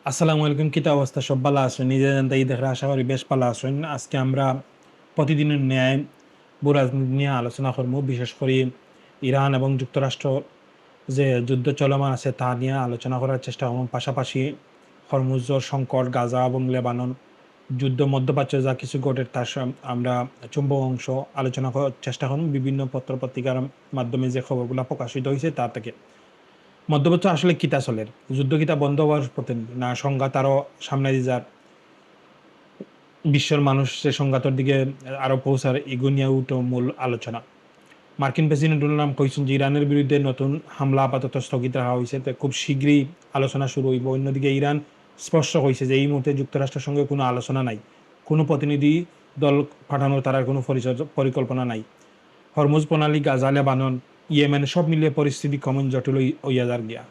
আসসালামু আলাইকুম। কিতা অবস্থা? সব ভালো আছেন? নিজে জানতে এই দেখে আশা করি বেশ ভালো আছেন। আজকে আমরা প্রতিদিনের ন্যায় ভূ-রাজনীতি নিয়ে আলোচনা করব। বিশেষ করে ইরান এবং যুক্তরাষ্ট্র যে যুদ্ধ চলমান আছে তা নিয়ে আলোচনা করার চেষ্টা করব। পাশাপাশি হরমুজ সংকট, গাজা এবং লেবানন যুদ্ধ, মধ্যপ্রাচ্যে যা কিছু ঘটে তার আমরা চুম্বক অংশ আলোচনা করার চেষ্টা করব। বিভিন্ন পত্র-পত্রিকার মাধ্যমে যে খবরগুলো প্রকাশিত হয়েছে তা থেকে। মধ্যপ্রাচ্য আসলে কিতা চলের? যুদ্ধ কিতা বন্ধ হওয়ার পথে না সংঘাত আরো সামনে দিয়ে যার? বিশ্বের মানুষের সংঘাতের দিকে আরো পৌঁছার এগু নিয়েও তো মূল আলোচনা। মার্কিন প্রেসিডেন্ট ডোনাল্ড ট্রাম্প কইছেন যে ইরানের বিরুদ্ধে নতুন হামলা আপাতত স্থগিত রাখা হয়েছে, তো খুব শীঘ্রই আলোচনা শুরু হইব। অন্যদিকে ইরান স্পষ্ট হয়েছে যে এই মুহূর্তে যুক্তরাষ্ট্রের সঙ্গে কোনো আলোচনা নাই, কোনো প্রতিনিধি দল পাঠানোর তার কোনো পরিকল্পনা নাই। হরমুজ প্রণালী, গাজা, লেবানন, ইয়েমেন সব মিলিয়ে পরিস্থিতি কমন জটিল হইয়া যার গিয়া।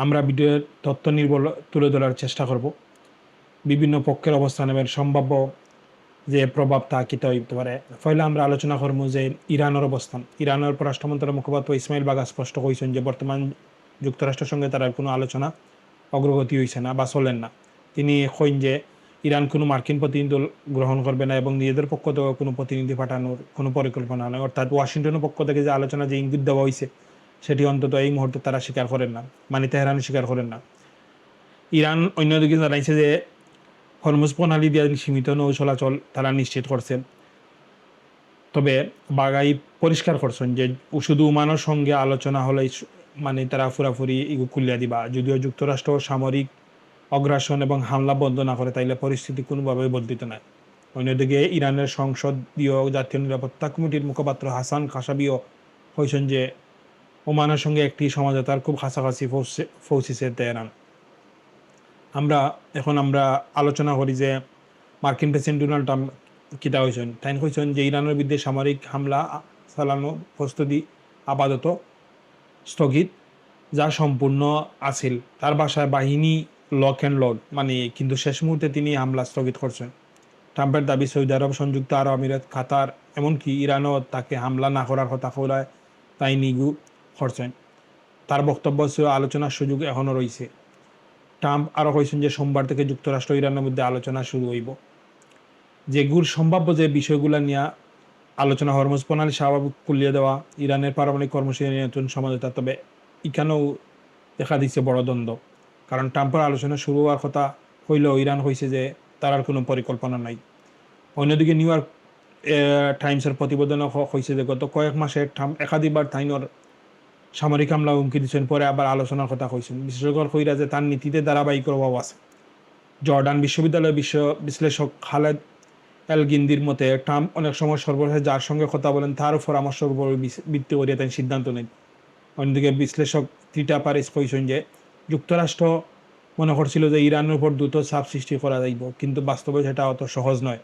আমরা ভিডিওর তথ্য নির্ভর তুলে ধরার চেষ্টা করব। বিভিন্ন পক্ষের অবস্থান এবং সম্ভাব্য যে প্রভাব তা কিতা হইতে পারে। পয়লা আমরা আলোচনা করব যে ইরানের অবস্থান। ইরানের পররাষ্ট্র মন্ত্রণালয়ের মুখপাত্র ইসমাইল বাগা স্পষ্ট কইছেন যে বর্তমান যুক্তরাষ্ট্রের সঙ্গে তার কোনো আলোচনা অগ্রগতি হইছে না বা চলেন না। তিনি কইন যে ইরান কোনো মার্কিন প্রতিনিধি দল গ্রহণ করবে না এবং নিজেদের পক্ষ থেকে কোনো প্রতিনিধি পাঠানোর কোনো পরিকল্পনা নেই। অর্থাৎ ওয়াশিংটনের পক্ষ থেকে যে আলোচনা যে ইঙ্গিত দেওয়া হয়েছে সেটি অন্তত এই মুহূর্তে তারা স্বীকার করেন না, মানে তেহরান স্বীকার করেন না। ইরান অন্যদিকে জানাইছে যে হরমুজ প্রণালী দিয়ে সীমিত নৌ চলাচল তারা নিশ্চিত করছেন। তবে বাগাই পরিষ্কার করছেন যে শুধু ওমানের সঙ্গে আলোচনা হলেই মানে তারা পুরাপুরি এগু খুলিয়া দিবা। যদিও যুক্তরাষ্ট্র সামরিক অগ্রাসন এবং হামলা বন্ধ না করে তাইলে পরিস্থিতি কোনোভাবেই বদলিত নয়। অন্যদিকে ইরানের সংসদীয় জাতীয় নিরাপত্তা কমিটির মুখপাত্র হাসান খাসাবিও কইছেন যে ওমানের সঙ্গে একটি সমঝোতার খুব কাছাকাছি পৌঁছেছে তেহরান। আমরা আলোচনা করি যে মার্কিন প্রেসিডেন্ট ডোনাল্ড ট্রাম্প কিতা হয়েছেন। তাই কইছেন যে ইরানের বিরুদ্ধে সামরিক হামলা চালানো প্রস্তুতি আপাতত স্থগিত, যা সম্পূর্ণ আছিল। তার বাসায় বাহিনী লক অ্যান্ড লোড, মানে কিন্তু শেষ মুহূর্তে তিনি হামলা স্থগিত করছেন। ট্রাম্পের দাবি সৌদি আরব, সংযুক্ত আরব আমিরাত, কাতার এমনকি ইরানও তাকে হামলা না করার কথা কলায় তাই নিগু করছেন। তার বক্তব্য ছিল আলোচনার সুযোগ এখনও রয়েছে। ট্রাম্প আরও কইছেন যে সোমবার থেকে যুক্তরাষ্ট্র ইরানের মধ্যে আলোচনা শুরু হইব। যেগুলো সম্ভাব্য যে বিষয়গুলো নিয়ে আলোচনা, হরমুজ প্রণালী স্বাভাবিক খুলিয়ে দেওয়া, ইরানের পারমাণবিক কর্মসূচি নিয়ন্ত্রণ সমঝোতা। তবে এখানেও দেখা দিচ্ছে বড় দ্বন্দ্ব, কারণ ট্রাম্পের আলোচনা শুরু হওয়ার কথা হইলেও ইরান কইছে যে তার আর কোনো পরিকল্পনা নাই। অন্যদিকে নিউ ইয়র্ক টাইমসের প্রতিবেদনে হয়েছে যে গত কয়েক মাসে ট্রাম্প একাধিকবার তাইনর সামরিক হামলা হুমকি দিচ্ছেন, পরে আবার আলোচনার কথা কইছেন। বিশেষজ্ঞ কইরা যে তার নীতিতে ধারাবাহিক প্রভাব আছে। জর্ডান বিশ্ববিদ্যালয়ের বিশ্লেষক খালেদ এল গিন্দির মতে ট্রাম্প অনেক সময় সর্বশেষ যার সঙ্গে কথা বলেন তার পরামর্শের উপর ভিত্তি করিয়া তাই সিদ্ধান্ত নেন। অন্যদিকে বিশ্লেষক ত্রিটা পারিস কইছেন যে যুক্তরাষ্ট্র মনে করছিল যে ইরানের উপর দ্রুত চাপ সৃষ্টি করা যাইব, কিন্তু বাস্তবে সেটা অত সহজ নয়।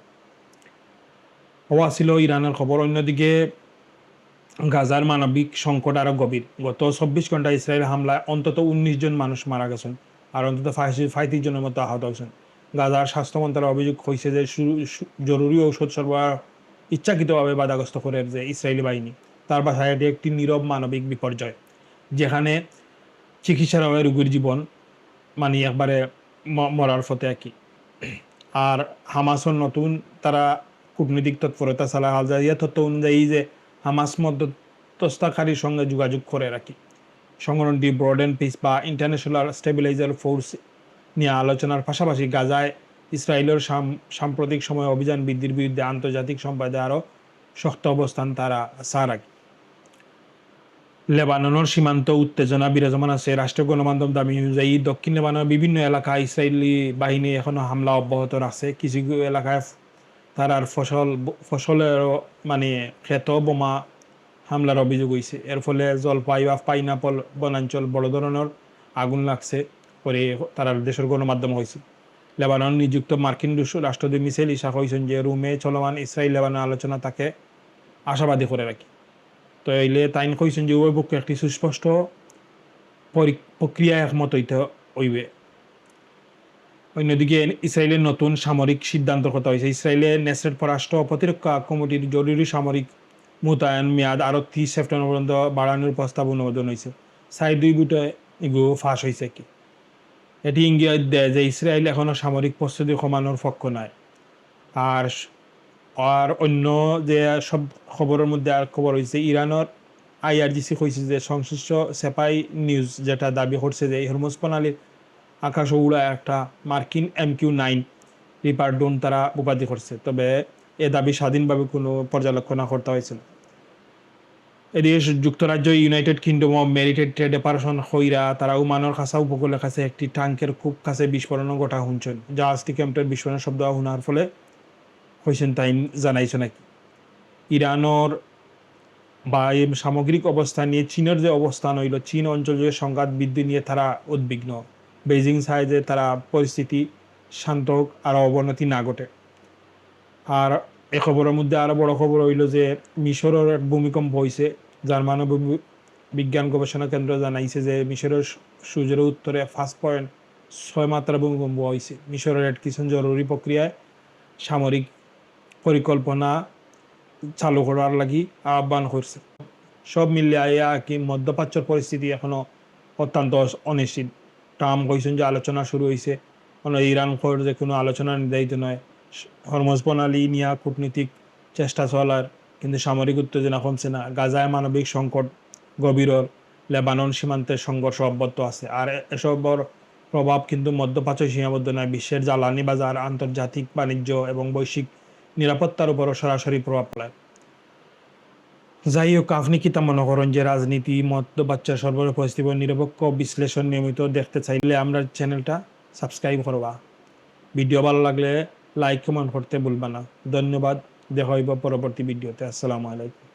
হওয়া ছিল ইরানের খবর। অন্যদিকে গাজার মানবিক সংকট আরও গভীর। গত 24 ঘন্টা ইসরায়েল হামলায় অন্তত 19 জন মানুষ মারা গেছেন আর অন্তত 35 জনের মতো আহত হয়েছেন। গাজার স্বাস্থ্য মন্ত্রণালয়ের অভিযোগ হয়েছে যে জরুরি ঔষধ সরবরাহ ইচ্ছাকৃতভাবে বাধাগ্রস্ত করে যে ইসরায়েলি বাহিনী। তার বাসায় এটি একটি নীরব মানবিক বিপর্যয়, যেখানে চিকিৎসার অভাবে রোগীর জীবন মানে একবারে মরার পথে আর কি। আর হামাসের নতুন তারা কূটনৈতিক তৎপরতা চালা। আল জাজিরা তথ্য অনুযায়ী যে হামাস মধ্যস্থতাকারীর সঙ্গে যোগাযোগ করে রাখি। সংগঠনটি ব্রড অ্যান্ড পিস বা ইন্টারন্যাশনাল স্টেবিলাইজার ফোর্স নিয়ে আলোচনার পাশাপাশি গাজায় ইসরায়েলের সাম্প্রতিক সময়ে অভিযান বৃদ্ধির বিরুদ্ধে আন্তর্জাতিক সম্প্রদায় আরও শক্ত অবস্থান তারা রাখি। লেবাননের সীমান্ত উত্তেজনা বিরাজমান আছে। রাষ্ট্রীয় গণমাধ্যম দাবি অনুযায়ী দক্ষিণ লেবাননের বিভিন্ন এলাকায় ইসরায়েলি বাহিনী এখনও হামলা অব্যাহত আছে। কিছু এলাকায় তারার ফসলেরও মানে ক্ষেত বোমা হামলার অভিযোগ হয়েছে। এর ফলে জলপাই বা পাইনাপল বনাঞ্চল বড় ধরনের আগুন লাগছে করে তারার দেশের গণমাধ্যম হয়েছে। লেবানন নিযুক্ত মার্কিন রাষ্ট্রদূত মিশেল ইসা হয়েছেন যে রোমে চলমান ইসরায়েল লেবানন আলোচনা তাকে আশাবাদী করে রাখি। তো এইলে তাইন কইছেন যে উভয় পক্ষে একটি সুস্পষ্ট প্রক্রিয়া একমত হইতে হইবে। অন্যদিকে ইসরায়েলের নতুন সামরিক সিদ্ধান্তের কথা হয়েছে। ইসরায়েলের নেসেট পররাষ্ট্র প্রতিরক্ষা কমিটির জরুরি সামরিক মোতায়েন মেয়াদ আরও 30 সেপ্টেম্বর পর্যন্ত বাড়ানোর প্রস্তাব অনুমোদন হয়েছে। 2 বুটে এগুলো ফাঁস হয়েছে কি। এটি ইঙ্গিত দেয় যে ইসরায়েল এখনও সামরিক প্রস্তুতি কমানোর পক্ষ নয়। আর আর অন্য যে সব খবরের মধ্যে আর খবর হয়েছে ইরানের আইআরজিসি কইছে যে সংশ্লিষ্ট সেপাই নিউজ যেটা দাবি করছে যে হরমুজ প্রণালীর আকাশ উড়া একটা মার্কিন MQ-9 রিপার ড্রোন তারা উপাধি করছে, তবে এ দাবি স্বাধীনভাবে কোনো পর্যালোচনা করতে হয়েছিল। এদিকে যুক্তরাজ্য United Kingdom of maritime trade operation হইরা তারা ওমানের কাছা উপকূলের কাছে একটি ট্যাঙ্কের খুব কাছে বিস্ফোরণ ঘটা শুনছেন। জাহাজটি ক্যাম্পের বিস্ফোরণের শব্দ শোনার ফলে হয়েছেন তাই জানাইছে নাকি। ইরানের বা এই সামগ্রিক অবস্থা নিয়ে চীনের যে অবস্থান হইল, চীন অঞ্চল জুড়ে সংঘাত বৃদ্ধি নিয়ে তারা উদ্বিগ্ন। বেইজিং চায় যে তারা পরিস্থিতি শান্ত হোক আর অবনতি না ঘটে। আর এ খবরের মধ্যে আরও বড় খবর হইল যে মিশরের এক ভূমিকম্প হয়েছে। জার্মান বিজ্ঞান গবেষণা কেন্দ্র জানাইছে যে মিশরের সূর্যের উত্তরে 5.6 মাত্রা ভূমিকম্প হয়েছে। মিশরের এক কিছু জরুরি প্রক্রিয়ায় সামরিক পরিকল্পনা চালু করার লাগি আহ্বান করছে। সব মিলিয়ে কি মধ্যপ্রাচ্যের পরিস্থিতি এখনো অত্যন্ত অনিশ্চিত। ট্রাম্প কইছেন যে আলোচনা শুরু হয়েছে, ইরান খবর যে কোনো আলোচনা নির্ধারিত নয়। হরমুজ প্রণালী নিয়ে কূটনীতিক চেষ্টা চলার, কিন্তু সামরিক উত্তেজনা কমছে না। গাজায় মানবিক সংকট গভীরর, লেবানন সীমান্তের সংঘর্ষ অব্যাহত আছে। আর এসবর প্রভাব কিন্তু মধ্যপ্রাচ্য সীমাবদ্ধ নয়, বিশ্বের জ্বালানি বাজার, আন্তর্জাতিক বাণিজ্য এবং বৈশ্বিক নিরাপত্তার উপরও সরাসরি প্রভাব ফেলায়। যাই হোক, আপনি কি তা মনে করেন যে রাজনীতি মধ্যপ্রাচ্যের সর্বশেষ পরিস্থিতি নিরপেক্ষ বিশ্লেষণ নিয়মিত দেখতে চাইলে আমরা চ্যানেলটা সাবস্ক্রাইব করবা। ভিডিও ভালো লাগলে লাইক কমেন্ট করতে ভুলবা না। ধন্যবাদ, দেখা হইব পরবর্তী ভিডিওতে। আসসালামু আলাইকুম।